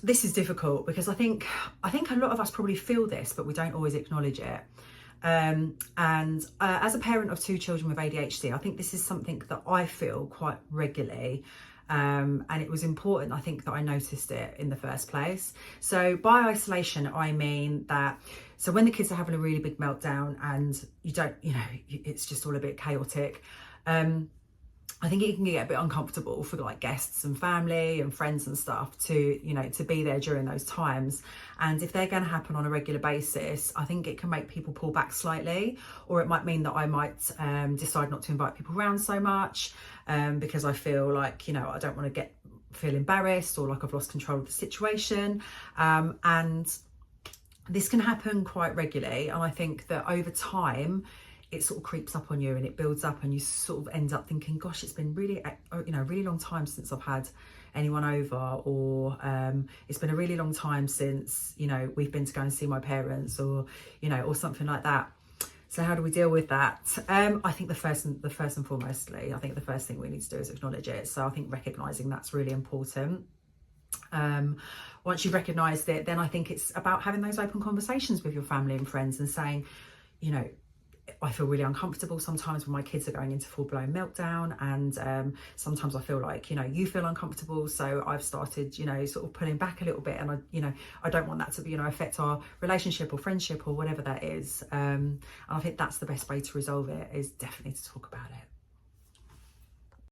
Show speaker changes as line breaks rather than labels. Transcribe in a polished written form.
this is difficult because I think a lot of us probably feel this, but we don't always acknowledge it. And as a parent of 2 children with ADHD, I think this is something that I feel quite regularly. And it was important, I think, that I noticed it in the first place. So by isolation, I mean that, so when the kids are having a really big meltdown and it's just all a bit chaotic, I think it can get a bit uncomfortable for like guests and family and friends and stuff to be there during those times. And if they're going to happen on a regular basis, I think it can make people pull back slightly, or it might mean that I might decide not to invite people around so much because I feel like, I don't want to feel embarrassed or like I've lost control of the situation. And this can happen quite regularly. And I think that over time, it sort of creeps up on you and it builds up, and you sort of end up thinking, gosh, it's been really, really long time since I've had anyone over, or it's been a really long time since, we've been to go and see my parents, or, or something like that. So how do we deal with that? I think the first and foremostly, I think the first thing we need to do is acknowledge it. So I think recognizing that's really important. Once you've recognized it, then I think it's about having those open conversations with your family and friends and saying, I feel really uncomfortable sometimes when my kids are going into full-blown meltdown, and sometimes I feel like, you feel uncomfortable, so I've started, sort of pulling back a little bit, and I don't want that to, affect our relationship or friendship or whatever that is. And I think that's the best way to resolve it, is definitely to talk about it.